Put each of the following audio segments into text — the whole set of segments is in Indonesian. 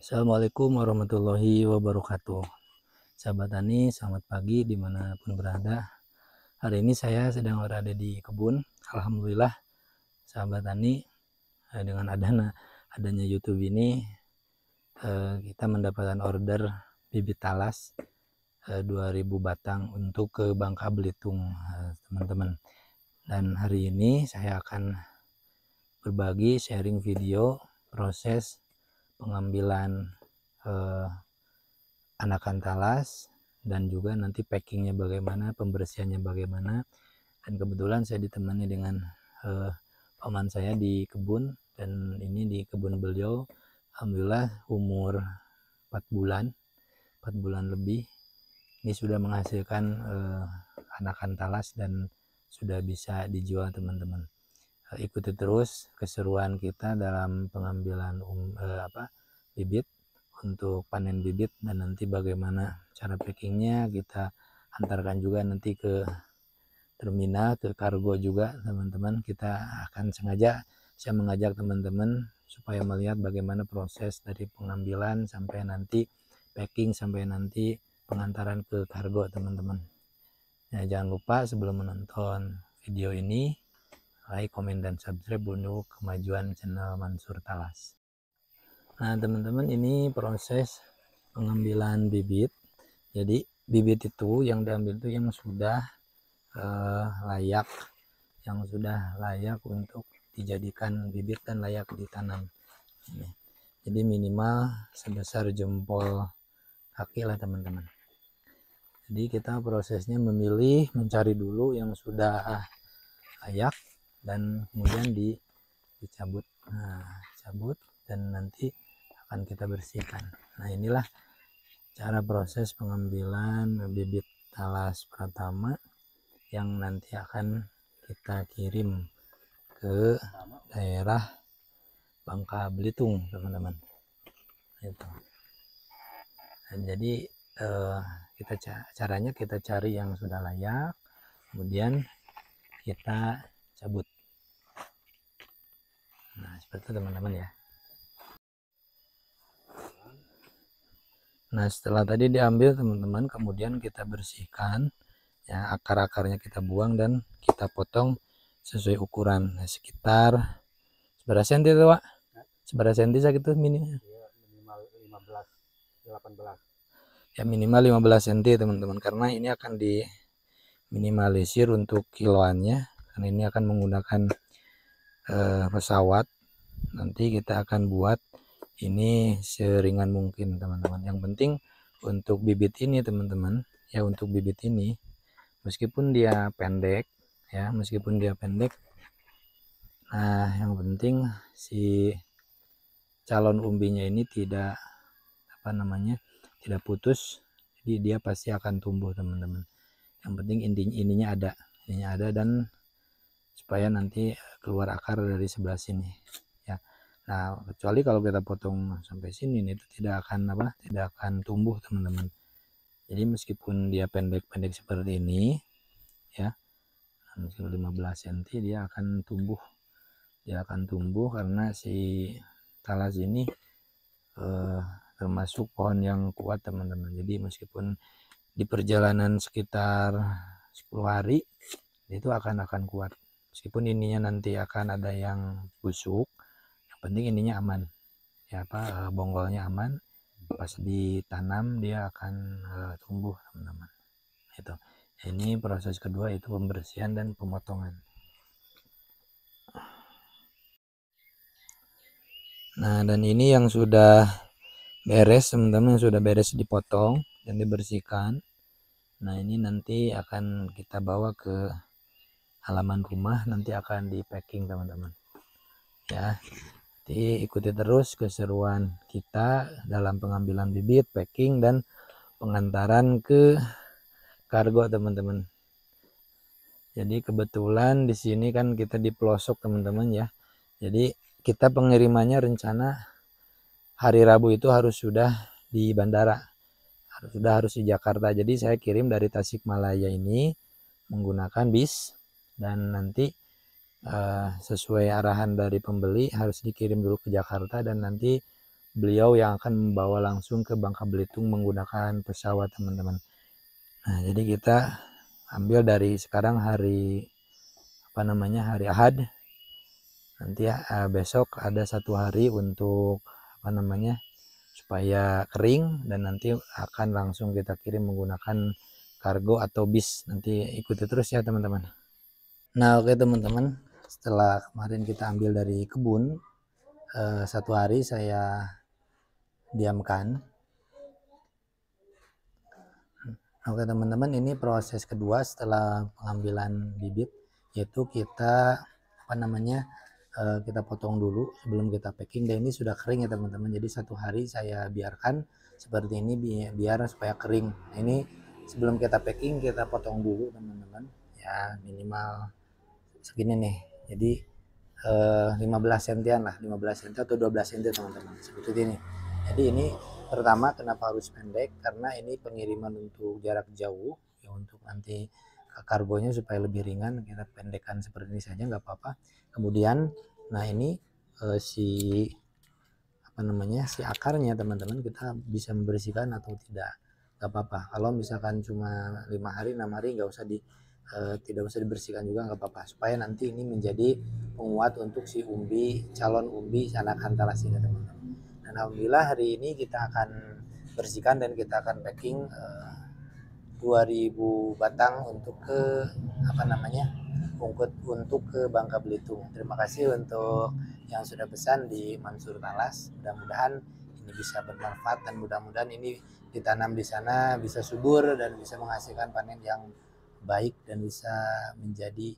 Assalamualaikum warahmatullahi wabarakatuh. Sahabat tani, selamat pagi dimanapun berada. Hari ini saya sedang berada di kebun. Alhamdulillah, sahabat tani, dengan adanya YouTube ini, kita mendapatkan order bibit talas 2000 batang untuk ke Bangka Belitung, teman-teman. Dan hari ini saya akan berbagi sharing video proses pengambilan anakan talas dan juga nanti packingnya bagaimana, pembersihannya bagaimana. Dan kebetulan saya ditemani dengan paman saya di kebun, dan ini di kebun beliau alhamdulillah umur 4 bulan lebih ini sudah menghasilkan anakan talas dan sudah bisa dijual, teman-teman. Ikuti terus keseruan kita dalam pengambilan bibit untuk panen bibit, dan nanti bagaimana cara packingnya kita antarkan juga nanti ke terminal, ke kargo juga, teman-teman. Saya mengajak teman-teman supaya melihat bagaimana proses dari pengambilan sampai nanti packing, sampai nanti pengantaran ke kargo, teman-teman. Nah, jangan lupa sebelum menonton video ini like, komen, dan subscribe untuk kemajuan channel Mansur Talas. Nah, teman-teman, ini proses pengambilan bibit. Jadi bibit itu yang diambil itu yang sudah layak untuk dijadikan bibit dan layak ditanam. Jadi minimal sebesar jempol kaki lah, teman-teman. Jadi kita prosesnya mencari dulu yang sudah layak dan kemudian dicabut. Nah, cabut dan nanti akan kita bersihkan. Nah, inilah cara proses pengambilan bibit talas pertama yang nanti akan kita kirim ke daerah Bangka Belitung, teman-teman. Itu. Dan jadi caranya kita cari yang sudah layak, kemudian kita cabut. Nah, seperti itu, teman-teman, ya. Nah, setelah tadi diambil, teman-teman, kemudian kita bersihkan, ya, akar-akarnya kita buang dan kita potong sesuai ukuran. Nah, sekitar seberapa senti itu, Pak? Seberapa senti sakit itu minimal? Minimal 15-18. Ya, minimal 15 senti, teman-teman, karena ini akan diminimalisir untuk kiloannya, karena ini akan menggunakan pesawat. Nanti kita akan buat ini seringan mungkin, teman-teman. Yang penting untuk bibit ini, teman-teman, ya, untuk bibit ini meskipun dia pendek, nah, yang penting si calon umbinya ini tidak putus, jadi dia pasti akan tumbuh, teman-teman. Yang penting ininya ada dan supaya nanti keluar akar dari sebelah sini, ya. Nah, kecuali kalau kita potong sampai sini, itu tidak akan tumbuh, teman-teman. Jadi meskipun dia pendek-pendek seperti ini, ya, meskipun 15 cm dia akan tumbuh karena si talas ini termasuk pohon yang kuat, teman-teman. Jadi meskipun di perjalanan sekitar 10 hari itu akan kuat. Meskipun ininya nanti akan ada yang busuk, yang penting ininya aman, ya, bonggolnya aman. Pas ditanam dia akan tumbuh, teman-teman. Itu. Ini proses kedua, itu pembersihan dan pemotongan. Nah, dan ini yang sudah beres, teman-teman, yang sudah beres dipotong dan dibersihkan. Nah, ini nanti akan kita bawa ke halaman rumah, nanti akan di packing, teman-teman, ya. Jadi ikuti terus keseruan kita dalam pengambilan bibit, packing, dan pengantaran ke kargo, teman-teman. Jadi kebetulan di sini kan kita di pelosok, teman-teman, ya. Jadi kita pengirimannya rencana hari Rabu itu harus sudah di bandara, harus di Jakarta. Jadi saya kirim dari Tasikmalaya ini menggunakan bis, dan nanti sesuai arahan dari pembeli harus dikirim dulu ke Jakarta, dan nanti beliau yang akan membawa langsung ke Bangka Belitung menggunakan pesawat, teman-teman. Nah, jadi kita ambil dari sekarang hari hari Ahad. Nanti besok ada 1 hari untuk supaya kering, dan nanti akan langsung kita kirim menggunakan kargo atau bis. Nanti ikuti terus ya, teman-teman. Nah, oke teman-teman, setelah kemarin kita ambil dari kebun, 1 hari saya diamkan. Oke teman-teman, ini proses kedua setelah pengambilan bibit, yaitu kita kita potong dulu sebelum kita packing. Dan ini sudah kering ya teman-teman, jadi 1 hari saya biarkan seperti ini biar supaya kering. Nah, ini sebelum kita packing kita potong dulu teman-teman ya, minimal segini nih, jadi 15 cm lah, 15 cm atau 12 cm teman-teman, seperti ini. Jadi ini pertama kenapa harus pendek, karena ini pengiriman untuk jarak jauh ya, untuk nanti kargonya supaya lebih ringan, kita pendekkan seperti ini saja nggak apa-apa. Kemudian nah ini si akarnya teman-teman, kita bisa membersihkan atau tidak, nggak apa-apa. Kalau misalkan cuma 5 hari 6 hari nggak usah tidak usah dibersihkan juga nggak apa-apa, supaya nanti ini menjadi penguat untuk si calon umbi anakan talas ini teman-teman. Dan alhamdulillah hari ini kita akan bersihkan dan kita akan packing 2000 batang untuk ke untuk ke Bangka Belitung. Terima kasih untuk yang sudah pesan di Mansur Talas. Mudah-mudahan ini bisa bermanfaat, dan mudah-mudahan ini ditanam di sana bisa subur dan bisa menghasilkan panen yang baik, dan bisa menjadi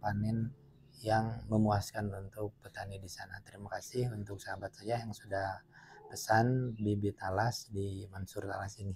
panen yang memuaskan untuk petani di sana. Terima kasih untuk sahabat saya yang sudah pesan bibit talas di Mansur Talas ini.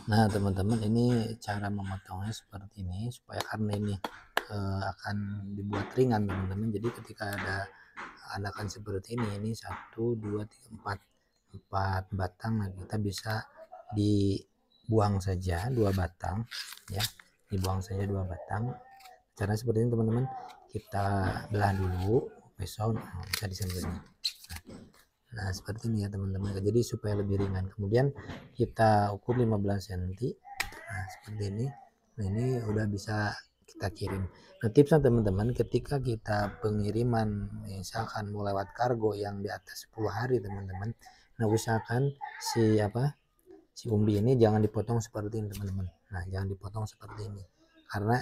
Nah teman-teman, ini cara memotongnya seperti ini, supaya karena ini akan dibuat ringan teman-teman. Jadi ketika ada anakan seperti ini 1, 2, 3, 4 batang, nah kita bisa dibuang saja 2 batang ya, dibuang saja 2 batang. Cara seperti ini teman-teman, kita belah dulu pisau, bisa disembelih. Nah seperti ini ya teman-teman, jadi supaya lebih ringan. Kemudian kita ukur 15 cm. Nah seperti ini. Nah ini udah bisa kita kirim. Nah tipsnya teman-teman, ketika kita pengiriman misalkan mau lewat kargo yang di atas 10 hari teman-teman, nah usahakan si umbi ini jangan dipotong seperti ini teman-teman. Nah jangan dipotong seperti ini, karena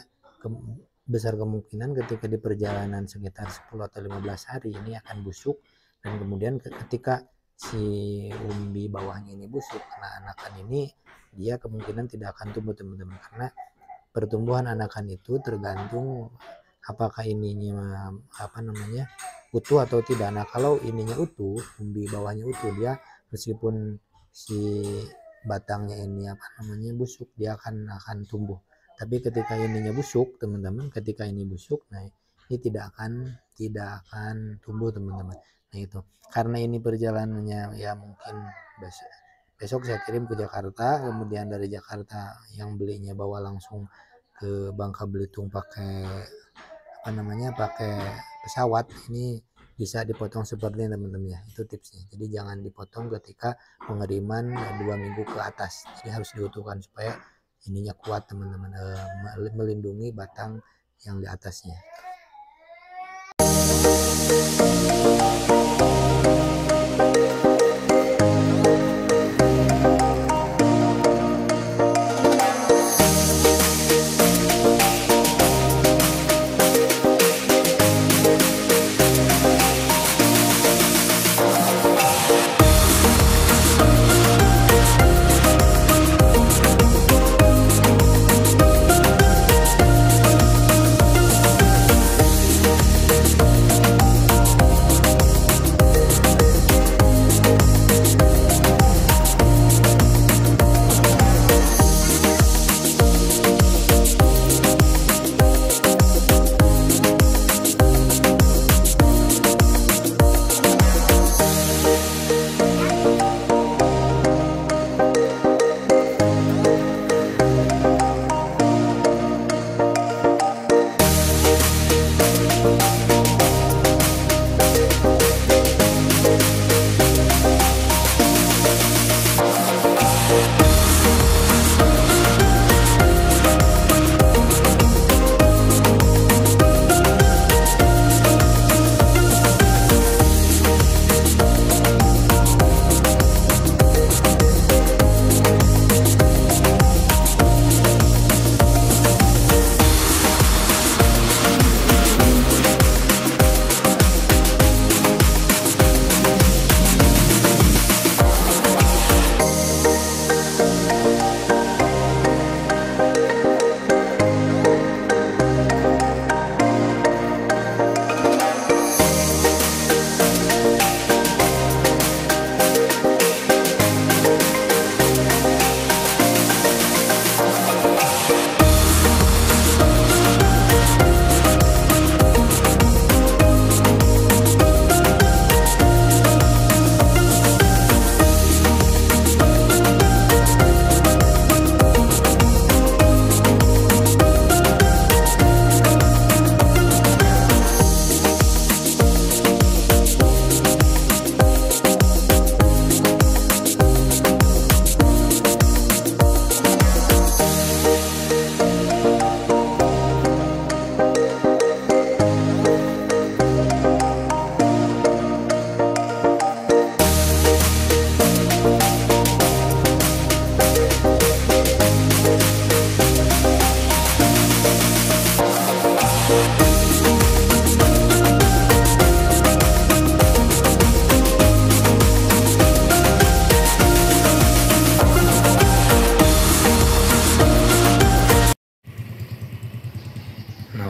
besar kemungkinan ketika di perjalanan sekitar 10 atau 15 hari ini akan busuk, dan kemudian ketika si umbi bawahnya ini busuk, nah anakan ini dia kemungkinan tidak akan tumbuh teman-teman, karena pertumbuhan anakan itu tergantung apakah ininya utuh atau tidak. Nah kalau ininya utuh, umbi bawahnya utuh, dia meskipun si batangnya ini busuk, dia akan tumbuh. Tapi ketika ininya busuk teman-teman, ketika ini busuk, nah ini tidak akan tumbuh teman-teman. Nah itu karena ini perjalanannya ya mungkin besok saya kirim ke Jakarta, kemudian dari Jakarta yang belinya bawa langsung ke Bangka Belitung pakai pakai pesawat, ini bisa dipotong seperti ini teman-teman ya. Itu tipsnya. Jadi jangan dipotong ketika pengiriman 2 minggu ke atas. Jadi harus diutuhkan supaya ininya kuat teman-teman, melindungi batang yang di atasnya.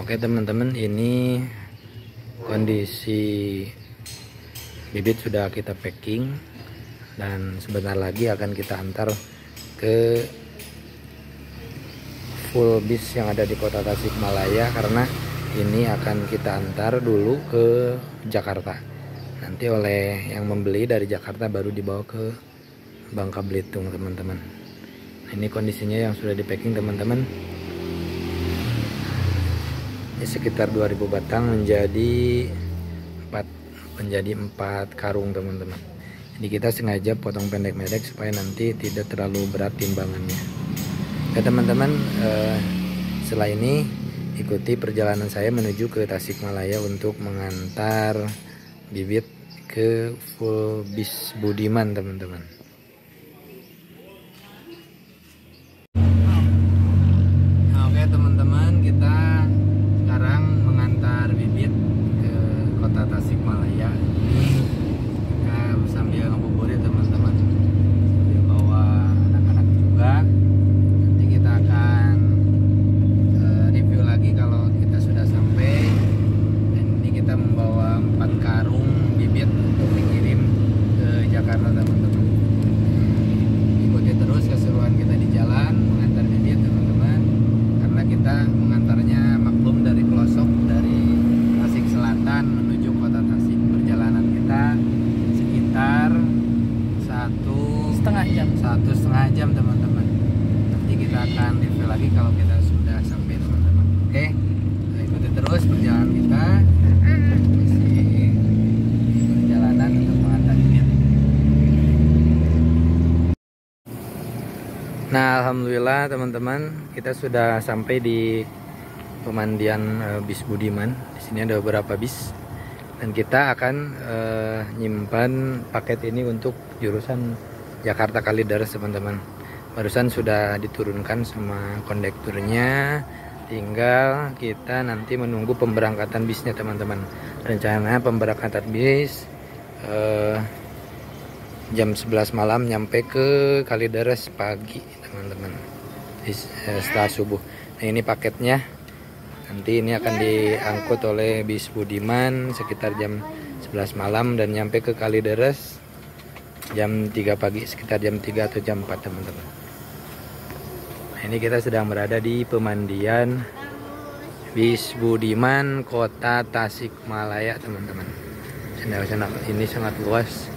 Oke teman-teman, ini kondisi bibit sudah kita packing dan sebentar lagi akan kita antar ke full bis yang ada di kota Tasikmalaya, karena ini akan kita antar dulu ke Jakarta. Nanti oleh yang membeli dari Jakarta baru dibawa ke Bangka Belitung teman-teman. Nah, ini kondisinya yang sudah di packing teman-teman. Ini sekitar 2000 batang menjadi 4 karung teman-teman. Jadi kita sengaja potong pendek-pendek supaya nanti tidak terlalu berat timbangannya. Ya teman-teman, setelah ini ikuti perjalanan saya menuju ke Tasikmalaya untuk mengantar bibit ke full bis Budiman teman-teman. Nah, oke teman-teman, kita sekarang mengantar bibit ke kota Tasikmalaya. Kita sambil ngabuburit teman-teman, sambil bawa anak-anak juga. Nanti kita akan review lagi kalau kita sudah sampai. Dan ini kita membawa 4 karung bibit untuk dikirim ke Jakarta teman-teman. Ikuti terus keseruan kita di jalan mengantar bibit teman-teman, karena kita mengantarnya maklum dari pelosok dari Tasik Selatan menuju kota Tasik. Perjalanan kita sekitar 1,5 jam teman-teman. Nanti kita akan review lagi kalau kita sudah sampai teman-teman. Oke, ikuti terus perjalanan kita. Perjalanan untuk mengantar bibit. Nah, alhamdulillah teman-teman, kita sudah sampai di pemandian bis Budiman. Di sini ada beberapa bis dan kita akan nyimpan paket ini untuk jurusan Jakarta Kalideres teman-teman. Barusan sudah diturunkan sama kondekturnya, tinggal kita nanti menunggu pemberangkatan bisnya teman-teman. Rencananya pemberangkatan bis jam 11 malam, nyampe ke Kalideres pagi teman-teman, setelah subuh. Nah, ini paketnya. Nanti ini akan diangkut oleh bis Budiman sekitar jam 11 malam dan nyampe ke Kalideres jam 3 pagi, sekitar jam 3 atau jam 4 teman-teman. Nah, ini kita sedang berada di pemandian bis Budiman kota Tasikmalaya teman-teman. Ini sangat luas.